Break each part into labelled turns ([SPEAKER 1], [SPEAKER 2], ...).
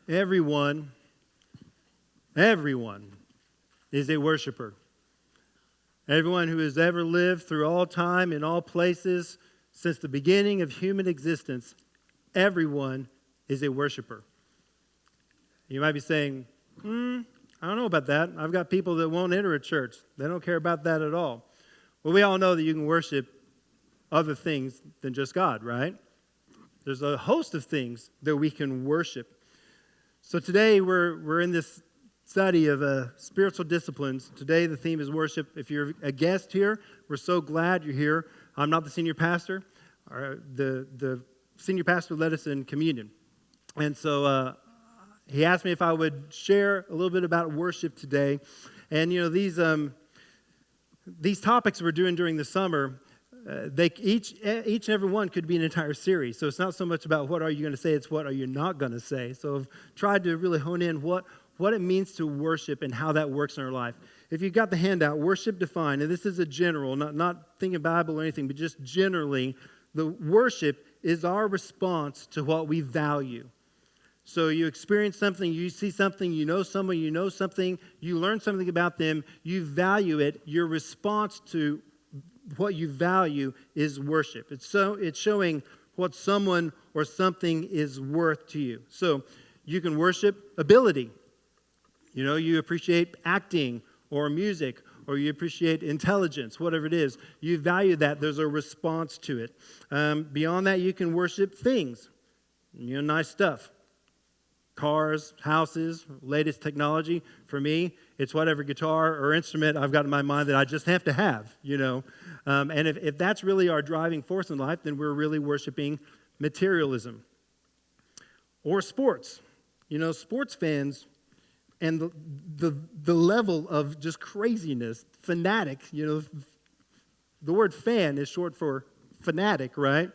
[SPEAKER 1] Everyone is a worshiper. Everyone who has ever lived through all time in all places since the beginning of human existence, everyone is a worshiper. You might be saying, I don't know about that. I've got people that won't enter a church. They don't care about that at all. Well, we all know that you can worship other things than just God, right? There's a host of things that we can worship. So today we're in this study of spiritual disciplines. Today the theme is worship. If you're a guest here, we're so glad you're here. I'm not the senior pastor. The senior pastor led us in communion. And so he asked me if I would share a little bit about worship today. And you know, these topics we're doing during the summer, they each and every one could be an entire series. So it's not so much about what are you going to say, it's what are you not going to say. So I've tried to really hone in what it means to worship and how that works in our life. If you've got the handout, worship defined, and this is a general, not thinking Bible or anything, but just generally, the worship is our response to what we value. So you experience something, you see something, you know someone, you know something, you learn something about them, you value it. Your response to what you value is worship. It's showing what someone or something is worth to you. So you can worship ability. You know, you appreciate acting or music, or you appreciate intelligence, whatever it is. You value that. There's a response to it. Beyond that, you can worship things. You know, nice stuff. Cars, houses, latest technology. For me, it's whatever guitar or instrument I've got in my mind that I just have to have, you know. And if that's really our driving force in life, then we're really worshiping materialism. Or sports. You know, sports fans and the level of just craziness, fanatic, you know, the word fan is short for fanatic, right?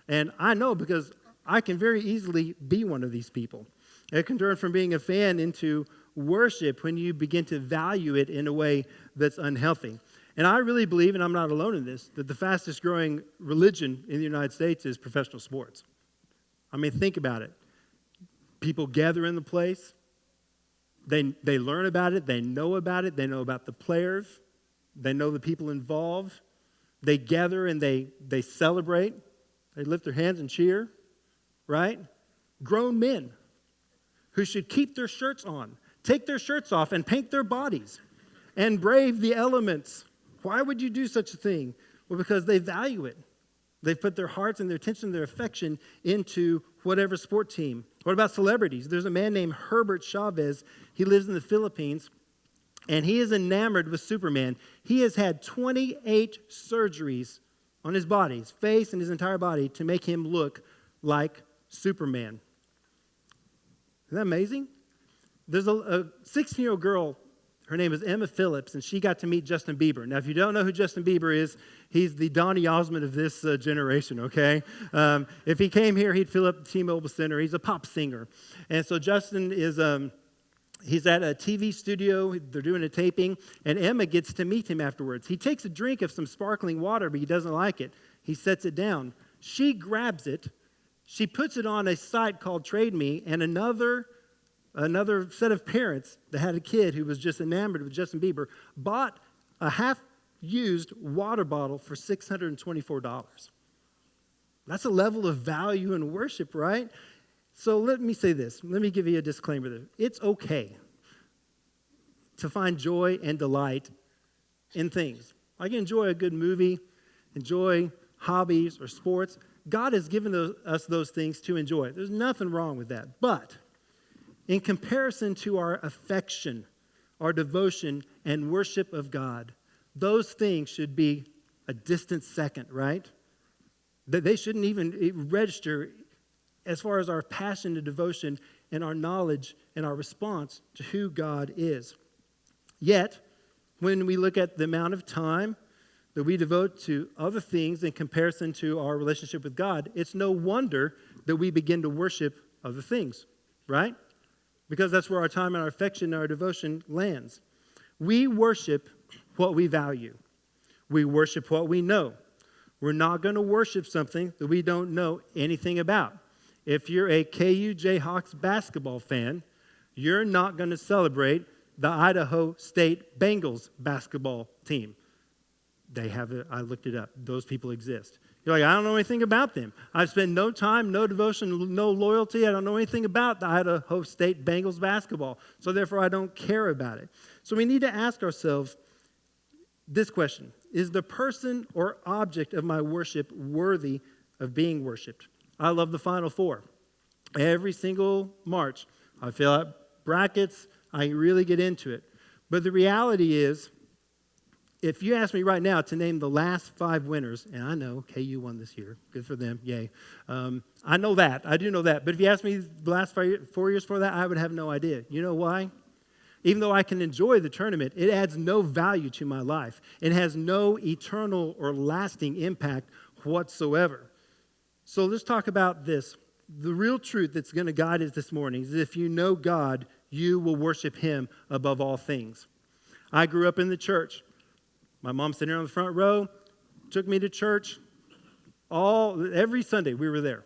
[SPEAKER 1] And I know because I can very easily be one of these people. It can turn from being a fan into worship when you begin to value it in a way that's unhealthy. And I really believe, and I'm not alone in this, that the fastest growing religion in the United States is professional sports. I mean, think about it. People gather in the place. They learn about it. They know about it. They know about the players. They know the people involved. They gather and they celebrate. They lift their hands and cheer, right? Grown men who should keep their shirts on, take their shirts off and paint their bodies and brave the elements. Why would you do such a thing? Well, because they value it. They've put their hearts and their attention, their affection into whatever sport team. What about celebrities? There's a man named Herbert Chavez. He lives in the Philippines, and he is enamored with Superman. He has had 28 surgeries on his body, his face and his entire body, to make him look like Superman. Isn't that amazing? There's a 16-year-old girl. Her name is Emma Phillips, and she got to meet Justin Bieber. Now, if you don't know who Justin Bieber is, he's the Donny Osmond of this generation, okay? If he came here, he'd fill up the T-Mobile Center. He's a pop singer. And so Justin is, he's at a TV studio. They're doing a taping, and Emma gets to meet him afterwards. He takes a drink of some sparkling water, but he doesn't like it. He sets it down. She grabs it. She puts it on a site called Trade Me, and another set of parents that had a kid who was just enamored with Justin Bieber bought a half-used water bottle for $624. That's a level of value and worship, right? So let me say this. Let me give you a disclaimer there. It's okay to find joy and delight in things. I can enjoy a good movie, enjoy hobbies or sports. God has given us those things to enjoy. There's nothing wrong with that. But in comparison to our affection, our devotion, and worship of God, those things should be a distant second, right? That they shouldn't even register as far as our passion and devotion and our knowledge and our response to who God is. Yet, when we look at the amount of time that we devote to other things in comparison to our relationship with God, it's no wonder that we begin to worship other things, right? Because that's where our time and our affection and our devotion lands. We worship what we value. We worship what we know. We're not going to worship something that we don't know anything about. if you're a KU Jayhawks basketball fan, you're not going to celebrate the Idaho State Bengals basketball team. They have it. I looked it up. Those people exist. You're like, I don't know anything about them. I've spent no time, no devotion, no loyalty. I don't know anything about the Idaho State Bengals basketball. So therefore, I don't care about it. So we need to ask ourselves this question. Is the person or object of my worship worthy of being worshiped? I love the Final Four. Every single March, I fill out brackets. I really get into it. But the reality is, if you ask me right now to name the last 5 winners, and I know KU won this year. Good for them. Yay. I know that. I do know that. But if you ask me the last 4 years for that, I would have no idea. You know why? Even though I can enjoy the tournament, it adds no value to my life. It has no eternal or lasting impact whatsoever. So let's talk about this. The real truth that's going to guide us this morning is if you know God, you will worship Him above all things. I grew up in the church. My mom sitting on the front row, took me to church. Every Sunday we were there.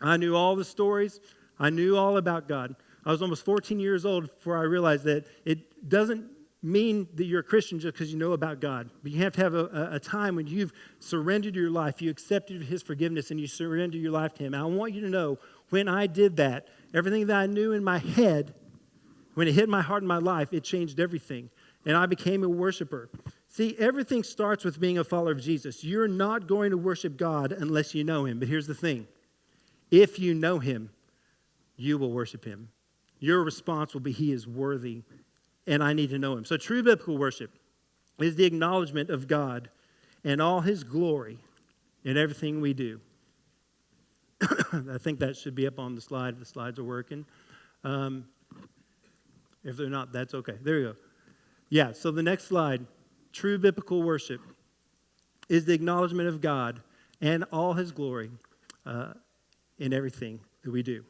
[SPEAKER 1] I knew all the stories. I knew all about God. I was almost 14 years old before I realized that it doesn't mean that you're a Christian just because you know about God. But you have to have a time when you've surrendered your life, you accepted His forgiveness, and you surrender your life to Him. And I want you to know, when I did that, everything that I knew in my head, when it hit my heart and my life, it changed everything. And I became a worshiper. See, everything starts with being a follower of Jesus. You're not going to worship God unless you know Him. But here's the thing. If you know Him, you will worship Him. Your response will be, He is worthy, and I need to know Him. So true biblical worship is the acknowledgement of God and all His glory in everything we do. I think that should be up on the slide if the slides are working. If they're not, that's okay. There you go. Yeah, so the next slide. True biblical worship is the acknowledgement of God and all His glory in everything that we do.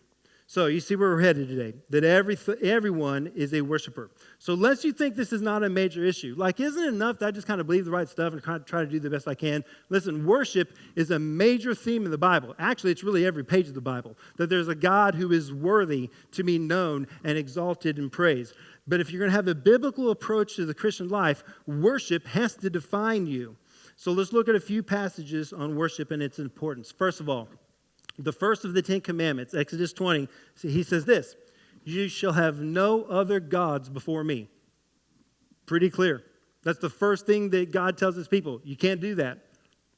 [SPEAKER 1] So you see where we're headed today, that everyone is a worshiper. So unless you think this is not a major issue, like isn't it enough that I just kind of believe the right stuff and kind of try to do the best I can? Listen, worship is a major theme in the Bible. Actually, it's really every page of the Bible, that there's a God who is worthy to be known and exalted and praised. But if you're going to have a biblical approach to the Christian life, worship has to define you. So let's look at a few passages on worship and its importance. First of all, the first of the 10 commandments, Exodus 20, He says this, you shall have no other gods before me. Pretty clear. That's the first thing that God tells His people. You can't do that.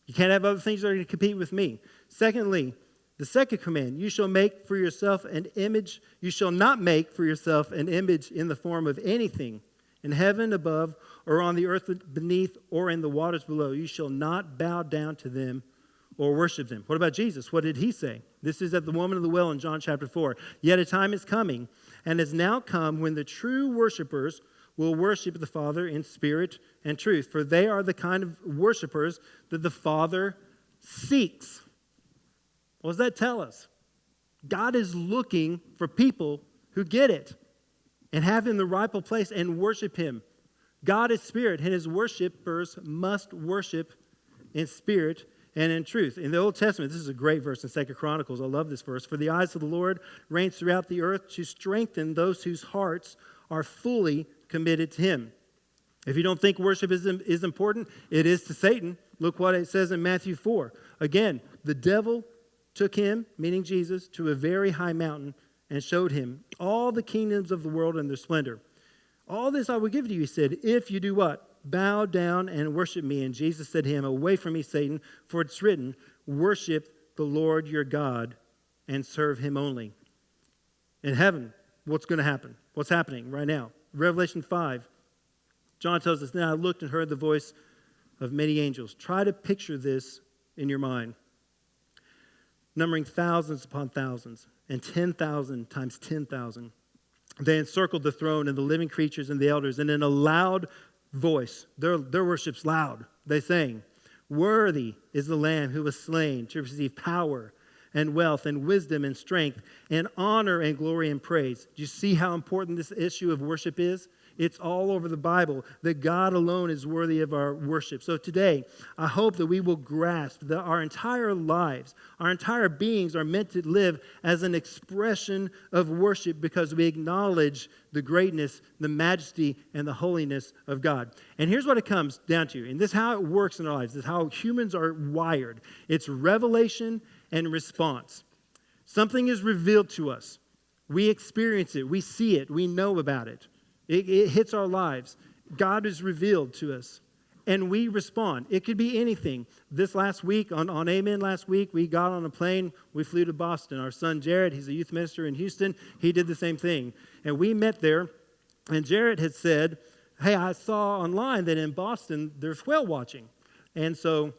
[SPEAKER 1] You can't have other things that are going to compete with me. Secondly, the second command, you shall make for yourself an image. You shall not make for yourself an image in the form of anything in heaven above or on the earth beneath or in the waters below. You shall not bow down to them or worship them. What about Jesus? What did He say? This is at the woman of the well in John chapter 4. Yet a time is coming and has now come when the true worshipers will worship the Father in spirit and truth, for they are the kind of worshipers that the Father seeks. What does that tell us? God is looking for people who get it and have in the rightful place and worship Him. God is spirit, and His worshipers must worship in spirit and in truth. In the Old Testament, this is a great verse in 2 Chronicles. I love this verse. For the eyes of the Lord reign throughout the earth to strengthen those whose hearts are fully committed to Him. If you don't think worship is important, it is to Satan. Look what it says in Matthew 4. Again, the devil took Him, meaning Jesus, to a very high mountain and showed Him all the kingdoms of the world and their splendor. All this I will give to you, He said, if you do what? Bow down and worship me. And Jesus said to him, away from me, Satan, for it's written, worship the Lord your God and serve Him only. In heaven, what's going to happen? What's happening right now? Revelation 5. John tells us, now I looked and heard the voice of many angels. Try to picture this in your mind. Numbering thousands upon thousands and 10,000 times 10,000. They encircled the throne and the living creatures and the elders, and in a loud voice, their worship's loud, they sang, worthy is the Lamb who was slain to receive power and wealth and wisdom and strength and honor and glory and praise. Do you see how important this issue of worship is? It's all over the Bible that God alone is worthy of our worship. So today, I hope that we will grasp that our entire lives, our entire beings are meant to live as an expression of worship because we acknowledge the greatness, the majesty, and the holiness of God. And here's what it comes down to. And this is how it works in our lives. This is how humans are wired. It's revelation and response. Something is revealed to us. We experience it. We see it. We know about it. It hits our lives. God is revealed to us, and we respond. It could be anything. This last week, on Amen last week, we got on a plane. We flew to Boston. Our son, Jared, he's a youth minister in Houston. He did the same thing. And we met there, and Jared had said, hey, I saw online that in Boston, there's whale watching. And so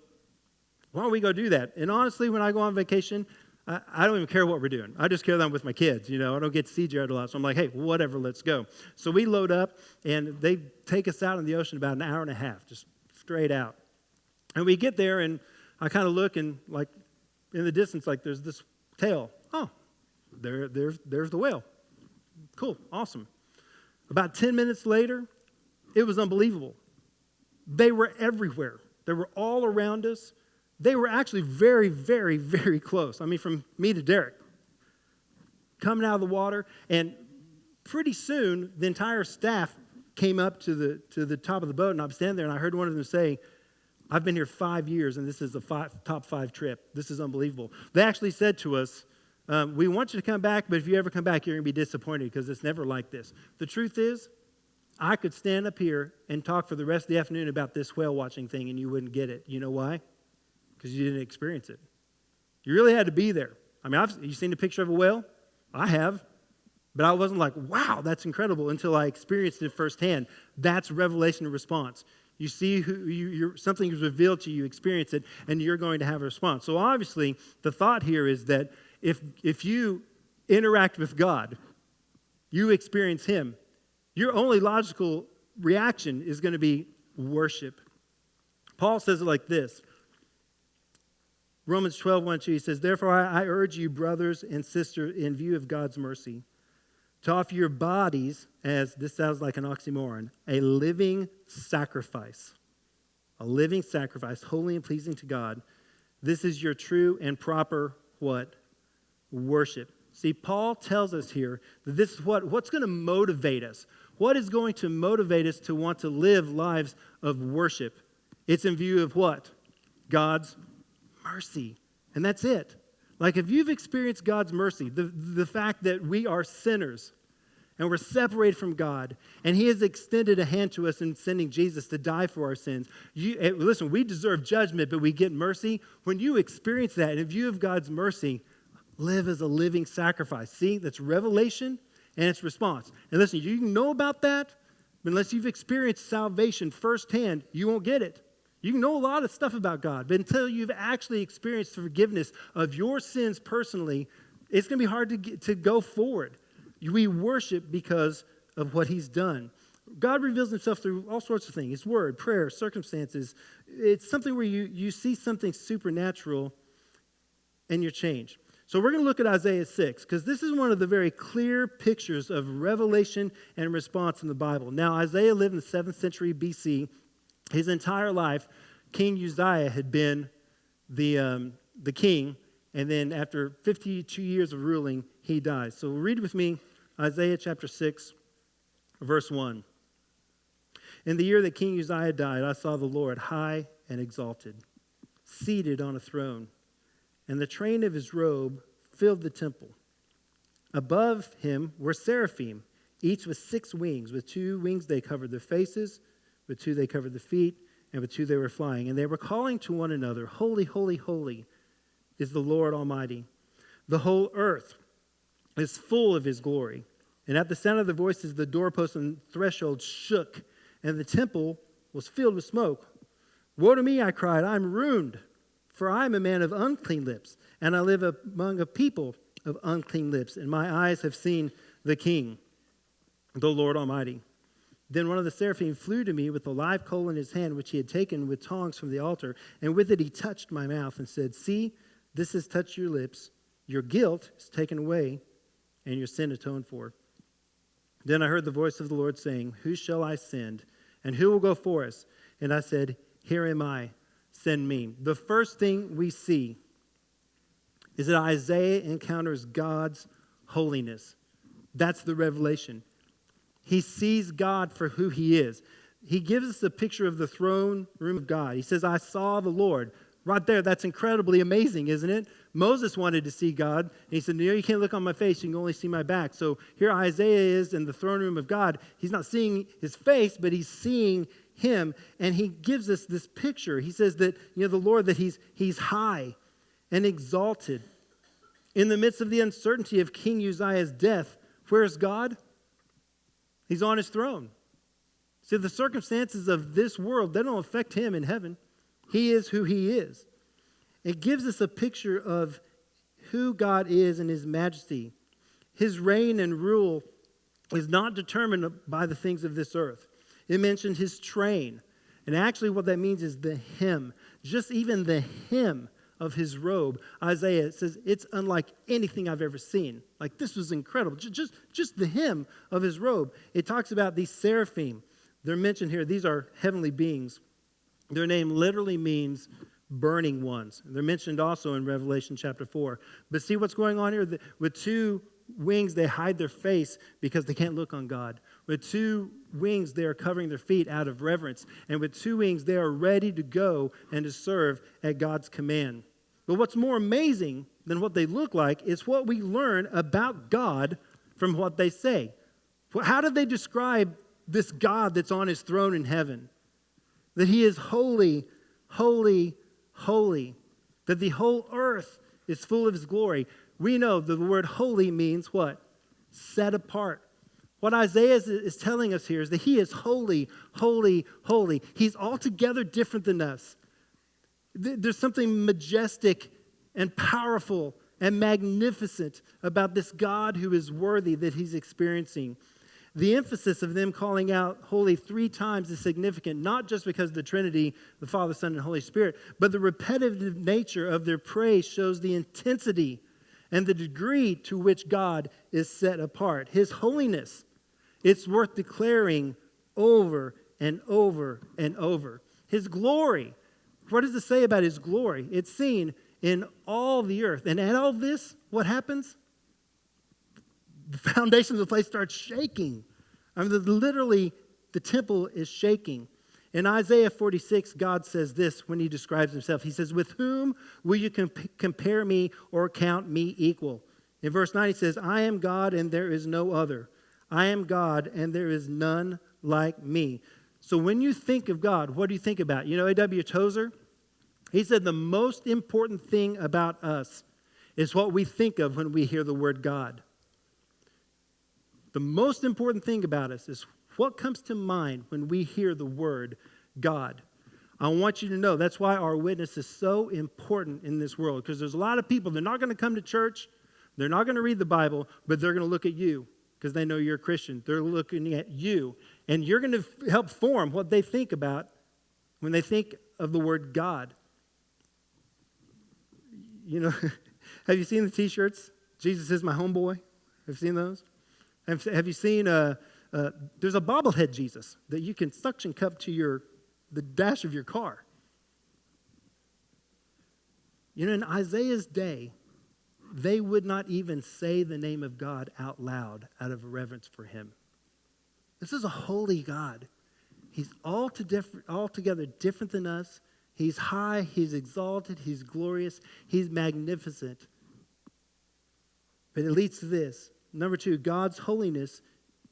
[SPEAKER 1] why don't we go do that? And honestly, when I go on vacation, I don't even care what we're doing. I just care that I'm with my kids, I don't get to see Jared a lot. So I'm like, hey, whatever, let's go. So we load up, and they take us out in the ocean about an hour and a half, just straight out. And we get there, and I kind of look, and like in the distance, like there's this tail. Oh, there's the whale. Cool, awesome. About 10 minutes later, it was unbelievable. They were everywhere. They were all around us. They were actually very, very, very close. I mean, from me to Derek. Coming out of the water, and pretty soon, the entire staff came up to the top of the boat, and I'm standing there, and I heard one of them say, I've been here 5 years, and this is the top 5 trip. This is unbelievable. They actually said to us, we want you to come back, but if you ever come back, you're going to be disappointed because it's never like this. The truth is, I could stand up here and talk for the rest of the afternoon about this whale watching thing, and you wouldn't get it. You know why? Because you didn't experience it. You really had to be there. I mean, you seen a picture of a whale? I have. But I wasn't like, wow, that's incredible until I experienced it firsthand. That's revelation and response. You see something is revealed to you, experience it, and you're going to have a response. So obviously, the thought here is that if you interact with God, you experience Him, your only logical reaction is going to be worship. Paul says it like this. Romans 12:1-2, he says, therefore I urge you, brothers and sisters, in view of God's mercy, to offer your bodies as, this sounds like an oxymoron, a living sacrifice. A living sacrifice, holy and pleasing to God. This is your true and proper, what? Worship. See, Paul tells us here that this is what's going to motivate us. What is going to motivate us to want to live lives of worship? It's in view of what? God's mercy. And that's it. Like if you've experienced God's mercy, the fact that we are sinners and we're separated from God, and He has extended a hand to us in sending Jesus to die for our sins. Listen, we deserve judgment, but we get mercy. When you experience that in view of God's mercy, live as a living sacrifice. See, that's revelation and it's response. And listen, you can know about that, but unless you've experienced salvation firsthand, you won't get it. You can know a lot of stuff about God, but until you've actually experienced the forgiveness of your sins personally, it's going to be hard to go forward. We worship because of what He's done. God reveals Himself through all sorts of things. His word, prayer, circumstances. It's something where you see something supernatural and you're changed. So we're going to look at Isaiah 6, because this is one of the very clear pictures of revelation and response in the Bible. Now, Isaiah lived in the 7th century BC. His entire life, King Uzziah had been the king, and then after 52 years of ruling, he dies. So read with me Isaiah chapter 6, verse 1. In the year that King Uzziah died, I saw the Lord high and exalted, seated on a throne, and the train of His robe filled the temple. Above Him were seraphim, each with 6 wings. With 2 wings they covered their faces, with 2 they covered the feet, and with 2 they were flying. And they were calling to one another, holy, holy, holy is the Lord Almighty. The whole earth is full of His glory. And at the sound of their voices, the doorposts and thresholds shook, and the temple was filled with smoke. Woe to me, I cried, I'm ruined, for I am a man of unclean lips, and I live among a people of unclean lips, and my eyes have seen the King, the Lord Almighty. Then one of the seraphim flew to me with a live coal in his hand, which he had taken with tongs from the altar, and with it he touched my mouth and said, see, this has touched your lips. Your guilt is taken away and your sin atoned for. Then I heard the voice of the Lord saying, who shall I send? And who will go for us? And I said, here am I, send me. The first thing we see is that Isaiah encounters God's holiness. That's the revelation. He sees God for who he is. He gives us a picture of the throne room of God. He says, I saw the Lord. Right there, that's incredibly amazing, isn't it? Moses wanted to see God, and he said, no, you can't look on my face, you can only see my back. So here Isaiah is in the throne room of God. He's not seeing his face, but he's seeing him, and he gives us this picture. He says that, the Lord, that he's high and exalted. In the midst of the uncertainty of King Uzziah's death, where's God? He's on his throne. See, the circumstances of this world, they don't affect him in heaven. He is who he is. It gives us a picture of who God is in his majesty. His reign and rule is not determined by the things of this earth. It mentioned his train. And actually what that means is the hem. Just even the hem of his robe. Isaiah says, it's unlike anything I've ever seen. Like, this was incredible. Just the hem of his robe. It talks about these seraphim. They're mentioned here. These are heavenly beings. Their name literally means burning ones. They're mentioned also in Revelation chapter 4. But see what's going on here? With two wings, they hide their face because they can't look on God. With two wings, they are covering their feet out of reverence. And with two wings, they are ready to go and to serve at God's command. But what's more amazing than what they look like is what we learn about God from what they say. How did they describe this God that's on his throne in heaven? That he is holy, holy, holy. That the whole earth is full of his glory. We know that the word holy means what? Set apart. What Isaiah is telling us here is that he is holy, holy, holy. He's altogether different than us. There's something majestic and powerful and magnificent about this God who is worthy that he's experiencing. The emphasis of them calling out holy 3 times is significant, not just because of the Trinity, the Father, Son, and Holy Spirit, but the repetitive nature of their praise shows the intensity and the degree to which God is set apart. His holiness, it's worth declaring over and over and over. His glory, what does it say about his glory? It's seen in all the earth. And at all this, what happens? The foundation of the place starts shaking. I mean, literally, the temple is shaking. In Isaiah 46, God says this when he describes himself. He says, with whom will you compare me or count me equal? In verse 9, he says, I am God and there is no other. I am God and there is none like me. So when you think of God, what do you think about? A.W. Tozer, he said the most important thing about us is what we think of when we hear the word God. The most important thing about us is what comes to mind when we hear the word God. I want you to know that's why our witness is so important in this world, because there's a lot of people, they're not going to come to church, they're not going to read the Bible, but they're going to look at you because they know you're a Christian. They're looking at you, and you're going to help form what they think about when they think of the word God. Have you seen the T-shirts? Jesus is my homeboy. Have you seen those? Have you seen, there's a bobblehead Jesus that you can suction cup to the dash of your car. In Isaiah's day, they would not even say the name of God out loud out of reverence for him. This is a holy God. He's altogether different than us. He's high, he's exalted, he's glorious, he's magnificent. But it leads to this. Number 2, God's holiness,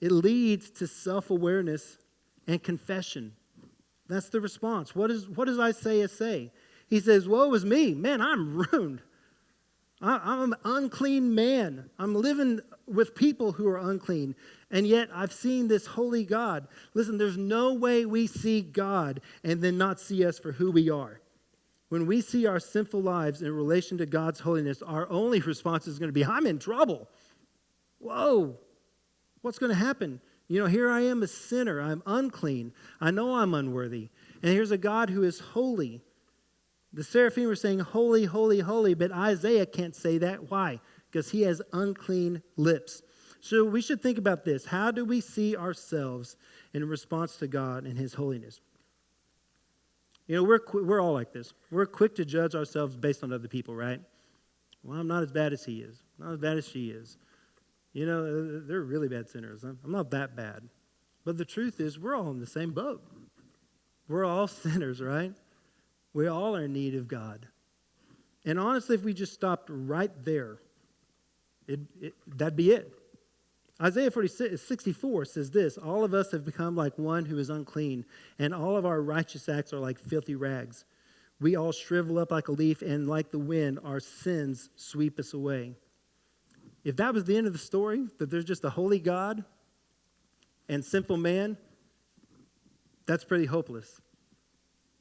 [SPEAKER 1] it leads to self-awareness and confession. That's the response. What does Isaiah say? He says, woe is me. Man, I'm ruined. I'm an unclean man. I'm living with people who are unclean. And yet I've seen this holy God. Listen, there's no way we see God and then not see us for who we are. When we see our sinful lives in relation to God's holiness, our only response is going to be, I'm in trouble. Whoa, what's going to happen? Here I am a sinner. I'm unclean. I know I'm unworthy. And here's a God who is holy. The seraphim were saying, holy, holy, holy, but Isaiah can't say that. Why? Because he has unclean lips. So we should think about this. How do we see ourselves in response to God and his holiness? You know, we're all like this. We're quick to judge ourselves based on other people, right? Well, I'm not as bad as he is. Not as bad as she is. You know, they're really bad sinners. I'm not that bad. But the truth is, we're all in the same boat. We're all sinners, right? We all are in need of God. And honestly, if we just stopped right there, that'd be it. Isaiah 64 says this, all of us have become like one who is unclean, and all of our righteous acts are like filthy rags. We all shrivel up like a leaf, and like the wind, our sins sweep us away. If that was the end of the story, that there's just a holy God and sinful man, that's pretty hopeless.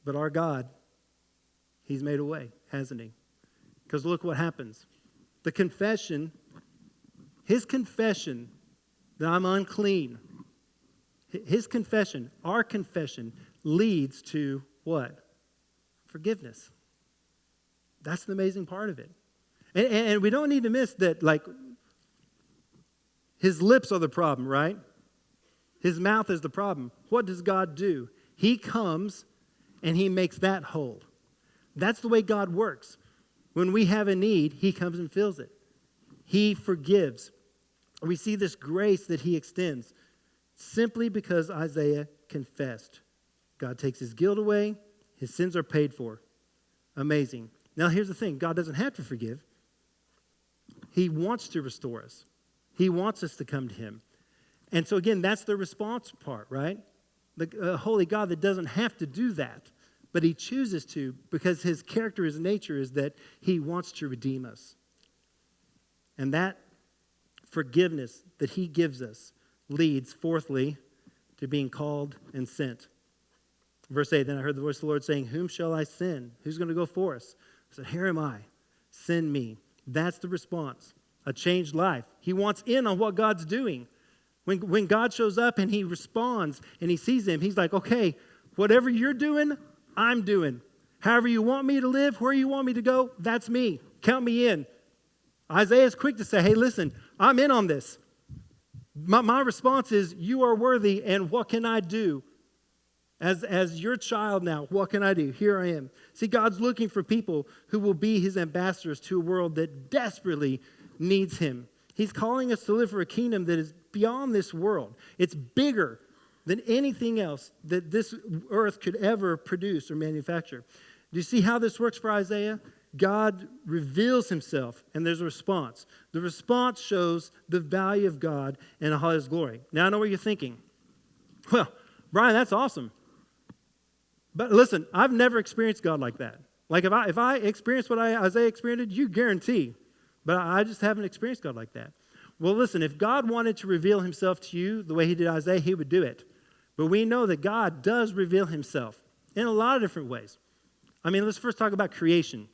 [SPEAKER 1] But our God, he's made a way, hasn't he? Because look what happens. The confession, his confession that I'm unclean, his confession, our confession, leads to what? Forgiveness. That's the amazing part of it. And we don't need to miss that, like, his lips are the problem, right? His mouth is the problem. What does God do? He comes and he makes that whole. That's the way God works. When we have a need, he comes and fills it. He forgives. We see this grace that he extends simply because Isaiah confessed. God takes his guilt away. His sins are paid for. Amazing. Now here's the thing. God doesn't have to forgive. He wants to restore us. He wants us to come to him. And so again, that's the response part, right? The holy God that doesn't have to do that, but he chooses to because his character, his nature is that he wants to redeem us. And that forgiveness that he gives us leads, fourthly, to being called and sent. Verse 8, then I heard the voice of the Lord saying, whom shall I send? Who's going to go for us? I said, here am I. Send me. That's the response. A changed life. He wants in on what God's doing. When God shows up and he responds and he sees him, he's like, okay, whatever you're doing, I'm doing. However you want me to live, where you want me to go, that's me. Count me in. Isaiah is quick to say, hey, listen, I'm in on this. My response is, you are worthy, and what can I do? As your child now, what can I do? Here I am. See, God's looking for people who will be his ambassadors to a world that desperately needs him. He's calling us to live for a kingdom that is beyond this world. It's bigger than anything else that this earth could ever produce or manufacture. Do you see how this works for Isaiah? God reveals himself, and there's a response. The response shows the value of God and all his glory. Now, I know what you're thinking. Well, Brian, that's awesome. But listen, I've never experienced God like that. Like if I experienced what Isaiah experienced, you guarantee. But I just haven't experienced God like that. Well, listen, if God wanted to reveal himself to you the way he did Isaiah, he would do it. But we know that God does reveal himself in a lot of different ways. I mean, let's first talk about creation.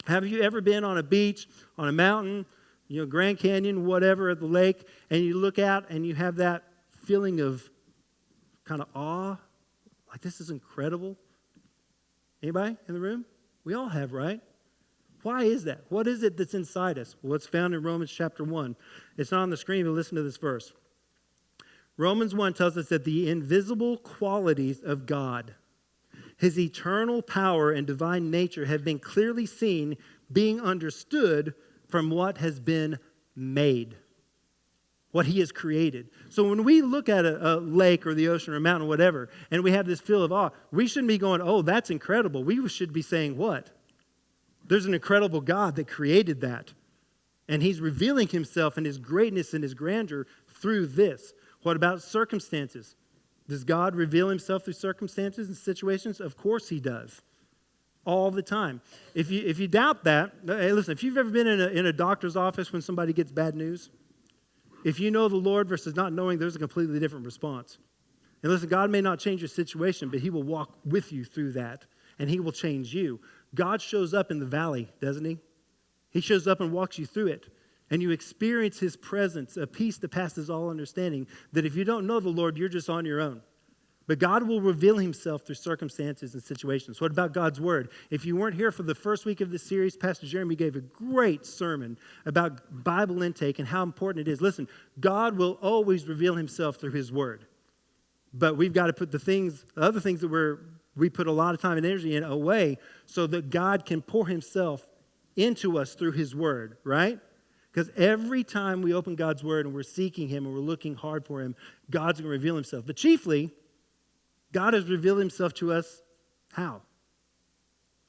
[SPEAKER 1] Have you ever been on a beach, on a mountain, Grand Canyon, whatever, at the lake, and you look out and you have that feeling of kind of awe? Like, this is incredible. Anybody in the room? We all have, right? Why is that? What is it that's inside us? Well, it's found in Romans chapter 1. It's not on the screen, but listen to this verse. Romans 1 tells us that the invisible qualities of God, his eternal power and divine nature have been clearly seen, being understood from what has been made, what he has created. So when we look at a lake or the ocean or a mountain or whatever, and we have this feel of awe, we shouldn't be going, oh, that's incredible. We should be saying what? There's an incredible God that created that. And he's revealing himself and his greatness and his grandeur through this. What about circumstances? Does God reveal himself through circumstances and situations? Of course he does. All the time. If you doubt that, hey, listen, if you've ever been in a doctor's office when somebody gets bad news, if you know the Lord versus not knowing, there's a completely different response. And listen, God may not change your situation, but he will walk with you through that, and he will change you. God shows up in the valley, doesn't he? He shows up and walks you through it. And you experience his presence, a peace that passes all understanding, that if you don't know the Lord, you're just on your own. But God will reveal himself through circumstances and situations. What about God's word? If you weren't here for the first week of this series, Pastor Jeremy gave a great sermon about Bible intake and how important it is. Listen, God will always reveal himself through his word. But we've got to put the other things that we put a lot of time and energy in away so that God can pour himself into us through his word, right? Because every time we open God's word and we're seeking him and we're looking hard for him, God's going to reveal himself. But chiefly, God has revealed himself to us how?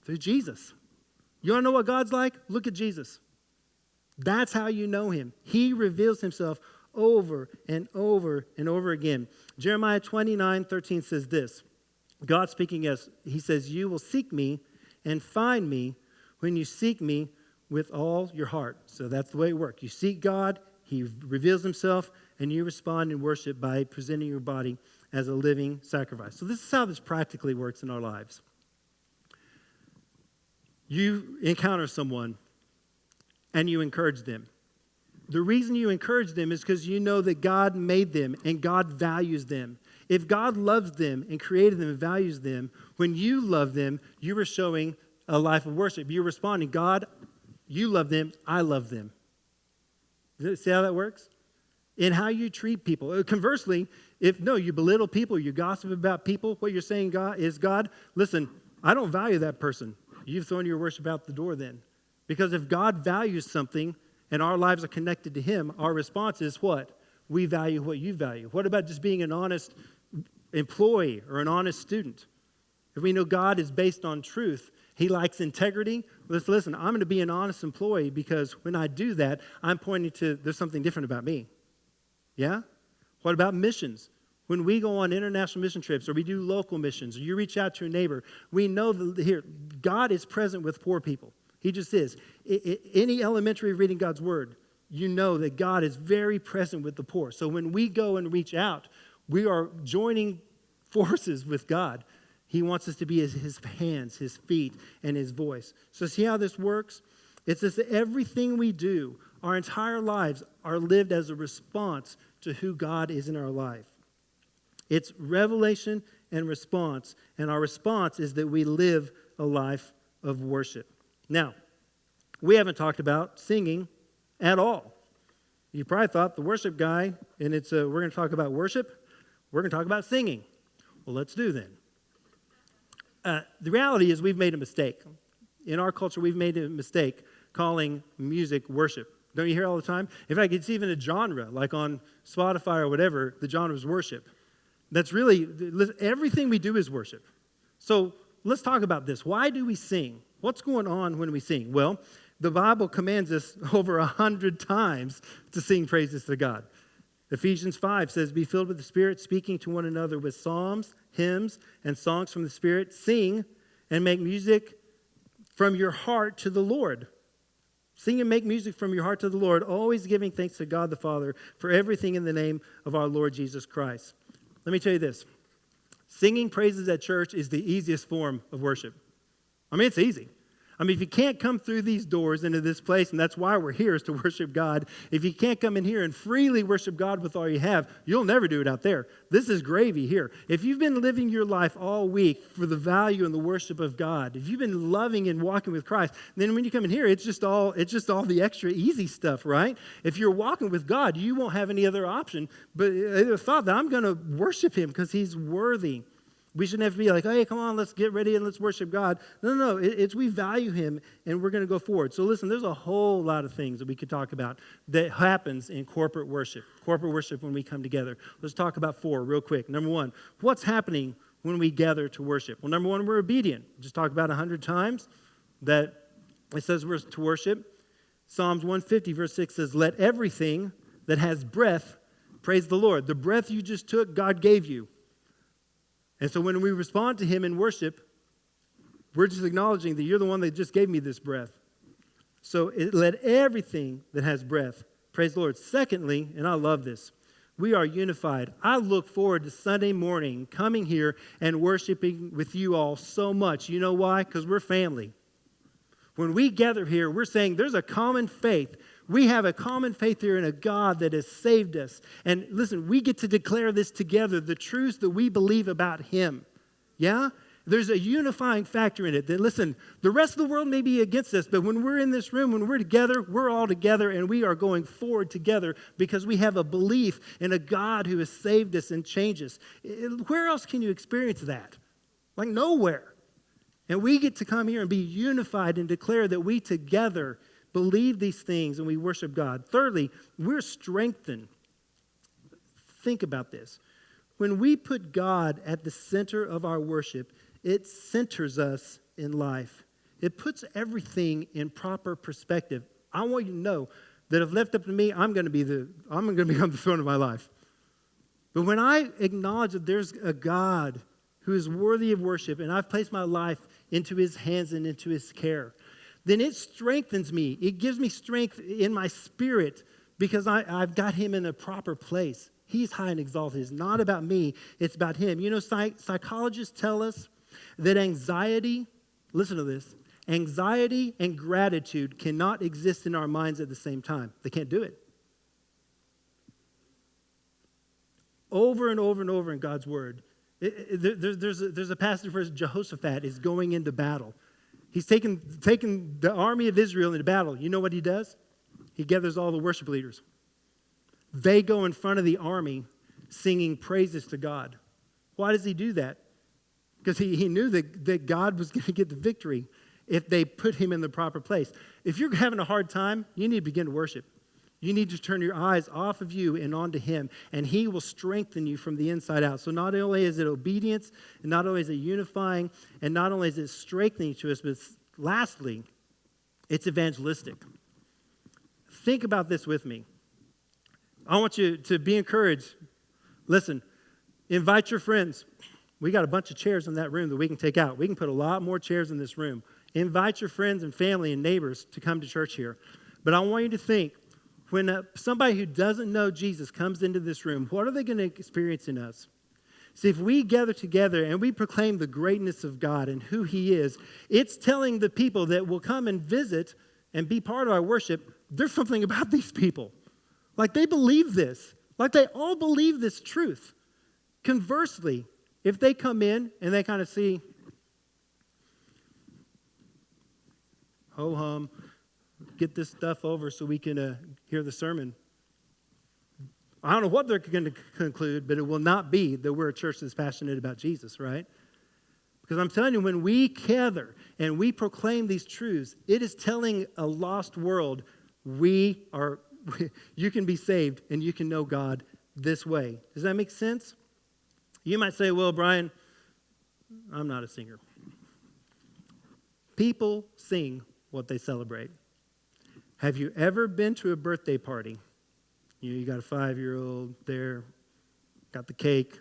[SPEAKER 1] Through Jesus. You want to know what God's like? Look at Jesus. That's how you know him. He reveals himself over and over and over again. Jeremiah 29:13 says this. God speaking as he says, you will seek me and find me when you seek me with all your heart. So that's the way it works. You seek God, he reveals himself, and you respond in worship by presenting your body as a living sacrifice. So this is how this practically works in our lives. You encounter someone and you encourage them. The reason you encourage them is because you know that God made them and God values them. If God loves them and created them and values them, when you love them, you are showing a life of worship. You're responding, God, you love them, I love them. See how that works? In how you treat people. Conversely, if you belittle people, you gossip about people, what you're saying God, listen, I don't value that person. You've thrown your worship out the door then. Because if God values something and our lives are connected to him, our response is what? We value what you value. What about just being an honest employee or an honest student? If we know God is based on truth, he likes integrity. Listen, I'm going to be an honest employee because when I do that, I'm pointing to there's something different about me. Yeah? What about missions? When we go on international mission trips or we do local missions or you reach out to your neighbor, we know that here, God is present with poor people. He just is. Any elementary reading God's word, you know that God is very present with the poor. So when we go and reach out, we are joining forces with God. He wants us to be his hands, his feet, and his voice. So see how this works? It's as if everything we do, our entire lives, are lived as a response to who God is in our life. It's revelation and response. And our response is that we live a life of worship. Now, we haven't talked about singing at all. You probably thought the worship guy, and we're going to talk about worship. We're going to talk about singing. Well, let's do then. The reality is we've made a mistake. In our culture, we've made a mistake calling music worship. Don't you hear all the time? In fact, it's even a genre, like on Spotify or whatever, the genre is worship. That's really, everything we do is worship. So let's talk about this. Why do we sing? What's going on when we sing? Well, the Bible commands us over 100 times to sing praises to God. Ephesians 5 says, be filled with the Spirit, speaking to one another with psalms, hymns, and songs from the Spirit. Sing and make music from your heart to the Lord. Sing and make music from your heart to the Lord, always giving thanks to God the Father for everything in the name of our Lord Jesus Christ. Let me tell you this. Singing praises at church is the easiest form of worship. I mean, it's easy. I mean, if you can't come through these doors into this place, and that's why we're here, is to worship God. If you can't come in here and freely worship God with all you have, you'll never do it out there. This is gravy here. If you've been living your life all week for the value and the worship of God, if you've been loving and walking with Christ, then when you come in here, it's just all the extra easy stuff, right? If you're walking with God, you won't have any other option but the thought that I'm going to worship him because he's worthy. We shouldn't have to be like, hey, come on, let's get ready and let's worship God. No. It's we value him and we're going to go forward. So listen, there's a whole lot of things that we could talk about that happens in corporate worship. Corporate worship when we come together. Let's talk about 4 real quick. Number 1, what's happening when we gather to worship? Well, number 1, we're obedient. Just talk about 100 times that it says we're to worship. Psalms 150 verse 6 says, let everything that has breath praise the Lord. The breath you just took, God gave you. And so when we respond to him in worship, we're just acknowledging that you're the one that just gave me this breath. So let everything that has breath praise the Lord. Secondly, and I love this, we are unified. I look forward to Sunday morning coming here and worshiping with you all so much. You know why? Because we're family. When we gather here, we're saying there's a common faith. We have a common faith here in a God that has saved us. And listen, we get to declare this together, the truths that we believe about him. Yeah? There's a unifying factor in it. That, listen, the rest of the world may be against us, but when we're in this room, when we're together, we're all together, and we are going forward together because we have a belief in a God who has saved us and changed us. Where else can you experience that? Like nowhere. And we get to come here and be unified and declare that we together believe these things and we worship God. Thirdly, we're strengthened. Think about this. When we put God at the center of our worship, it centers us in life. It puts everything in proper perspective. I want you to know that if left up to me, I'm going to become the throne of my life. But when I acknowledge that there's a God who is worthy of worship, and I've placed my life into his hands and into his care, then it strengthens me. It gives me strength in my spirit because I've got him in a proper place. He's high and exalted. It's not about me. It's about him. You know, psychologists tell us that anxiety, listen to this, anxiety and gratitude cannot exist in our minds at the same time. They can't do it. Over and over and over in God's word. There's a passage where Jehoshaphat is going into battle. He's taken the army of Israel into battle. You know what he does? He gathers all the worship leaders. They go in front of the army singing praises to God. Why does he do that? Because he knew that God was going to get the victory if they put him in the proper place. If you're having a hard time, you need to begin to worship. You need to turn your eyes off of you and onto him, and he will strengthen you from the inside out. So not only is it obedience, and not only is it unifying, and not only is it strengthening to us, but lastly, it's evangelistic. Think about this with me. I want you to be encouraged. Listen, invite your friends. We got a bunch of chairs in that room that we can take out. We can put a lot more chairs in this room. Invite your friends and family and neighbors to come to church here. But I want you to think, when somebody who doesn't know Jesus comes into this room, what are they going to experience in us? See, if we gather together and we proclaim the greatness of God and who he is, it's telling the people that will come and visit and be part of our worship, there's something about these people. Like they believe this. Like they all believe this truth. Conversely, if they come in and they kind of see, ho-hum, get this stuff over so we can hear the sermon. I don't know what they're going to conclude, but it will not be that we're a church that's passionate about Jesus, right? Because I'm telling you, when we gather and we proclaim these truths, it is telling a lost world, you can be saved and you can know God this way. Does that make sense? You might say, well, Brian, I'm not a singer. People sing what they celebrate. Have you ever been to a birthday party? You got a 5-year-old there, got the cake.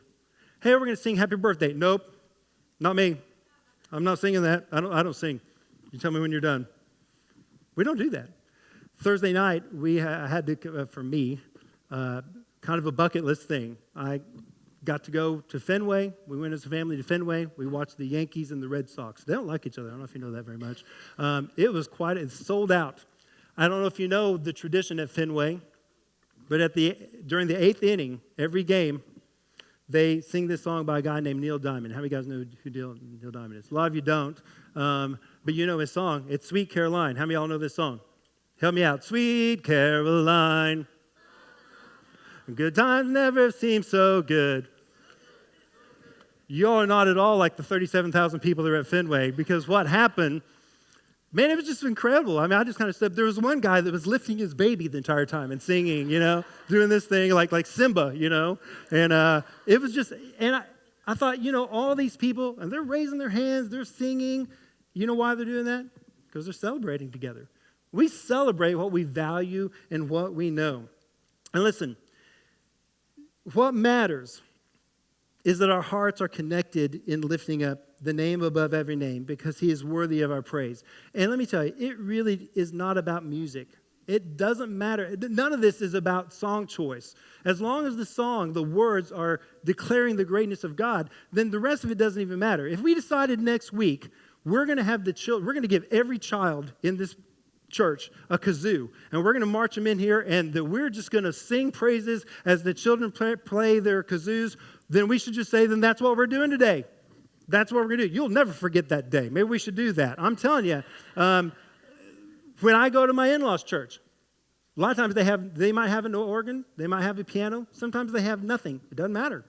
[SPEAKER 1] Hey, we're going to sing happy birthday. Nope, not me. I'm not singing that. I don't sing. You tell me when you're done. We don't do that. Thursday night, I had to, for me, kind of a bucket list thing. I got to go to Fenway. We went as a family to Fenway. We watched the Yankees and the Red Sox. They don't like each other. I don't know if you know that very much. It's sold out. I don't know if you know the tradition at Fenway, but during the 8th inning, every game, they sing this song by a guy named Neil Diamond. How many guys know who Neil Diamond is? A lot of you don't, but you know his song. It's Sweet Caroline. How many of y'all know this song? Help me out. Sweet Caroline. Good times never seem so good. You are not at all like the 37,000 people that are at Fenway, because what happened, man, it was just incredible. I mean, I just kind of stepped. There was one guy that was lifting his baby the entire time and singing, doing this thing like Simba, and it was just, and I thought, all these people, and they're raising their hands, they're singing. You know why they're doing that? Because they're celebrating together. We celebrate what we value and what we know. And listen, what matters is that our hearts are connected in lifting up the name above every name, because he is worthy of our praise. And let me tell you, it really is not about music. It doesn't matter. None of this is about song choice. As long as the words are declaring the greatness of God, then the rest of it doesn't even matter. If we decided next week we're going to have we're going to give every child in this church a kazoo, and we're going to march them in here, and we're just going to sing praises as the children play their kazoos, then we should just say, then that's what we're doing today. That's what we're going to do. You'll never forget that day. Maybe we should do that. I'm telling you, when I go to my in-laws' church, a lot of times they might have an organ, they might have a piano. Sometimes they have nothing. It doesn't matter.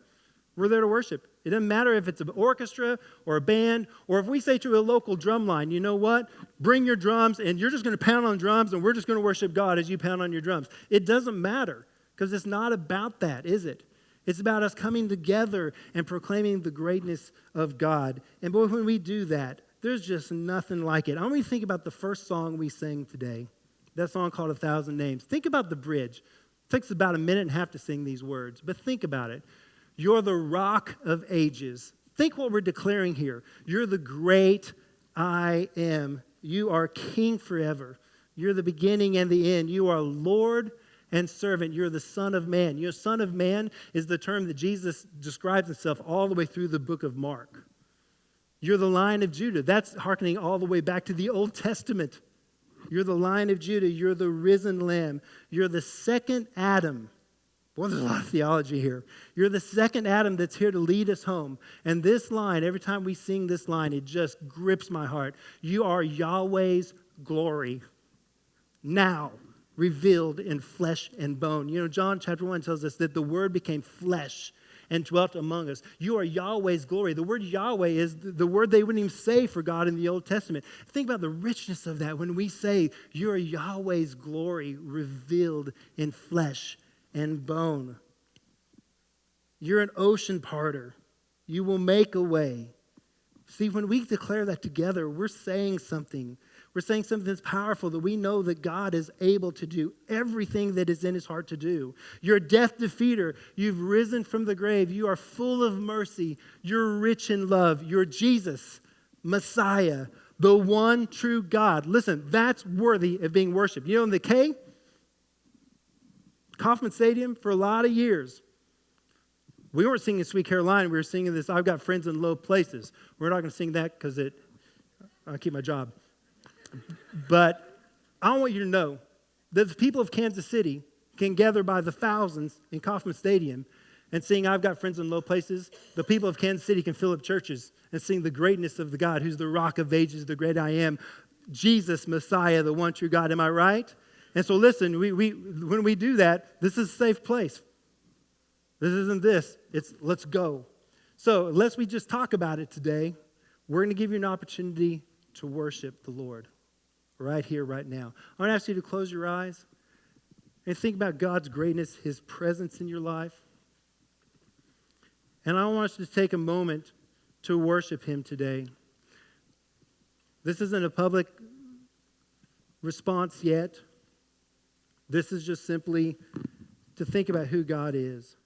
[SPEAKER 1] We're there to worship. It doesn't matter if it's an orchestra or a band, or if we say to a local drum line, you know what? Bring your drums, and you're just going to pound on drums, and we're just going to worship God as you pound on your drums. It doesn't matter, because it's not about that, is it? It's about us coming together and proclaiming the greatness of God. And boy, when we do that, there's just nothing like it. I want you to think about the first song we sang today, that song called 1,000 Names. Think about the bridge. It takes about 1.5 minutes to sing these words, but think about it. You're the rock of ages. Think what we're declaring here. You're the great I am. You are king forever. You're the beginning and the end. You are Lord and servant. You're the Son of Man. Your Son of Man is the term that Jesus describes himself all the way through the book of Mark. You're the Lion of Judah. That's hearkening all the way back to the Old Testament. You're the Lion of Judah. You're the risen Lamb. You're the second Adam. Boy, there's a lot of theology here. You're the second Adam that's here to lead us home. And this line, every time we sing this line, it just grips my heart. You are Yahweh's glory, now revealed in flesh and bone. You know, John chapter 1 tells us that the Word became flesh and dwelt among us. You are Yahweh's glory. The word Yahweh is the word they wouldn't even say for God in the Old Testament. Think about the richness of that when we say you are Yahweh's glory revealed in flesh and bone. You're an ocean parter. You will make a way. See, when we declare that together, we're saying something. We're saying something that's powerful, that we know that God is able to do everything that is in his heart to do. You're a death defeater. You've risen from the grave. You are full of mercy. You're rich in love. You're Jesus, Messiah, the one true God. Listen, that's worthy of being worshiped. You know, in the Kauffman Stadium, for a lot of years, we weren't singing Sweet Caroline. We were singing this, I've Got Friends in Low Places. We're not going to sing that because I'll keep my job. But I want you to know that the people of Kansas City can gather by the thousands in Kauffman Stadium and sing I've Got Friends in Low Places. The people of Kansas City can fill up churches and sing the greatness of the God who's the rock of ages, the great I am, Jesus, Messiah, the one true God. Am I right? And so listen, when we do that, this is a safe place. This isn't this. It's let's go. So unless we just talk about it today, we're going to give you an opportunity to worship the Lord right here, right now. I want to ask you to close your eyes and think about God's greatness, his presence in your life. And I want us to take a moment to worship him today. This isn't a public response yet. This is just simply to think about who God is.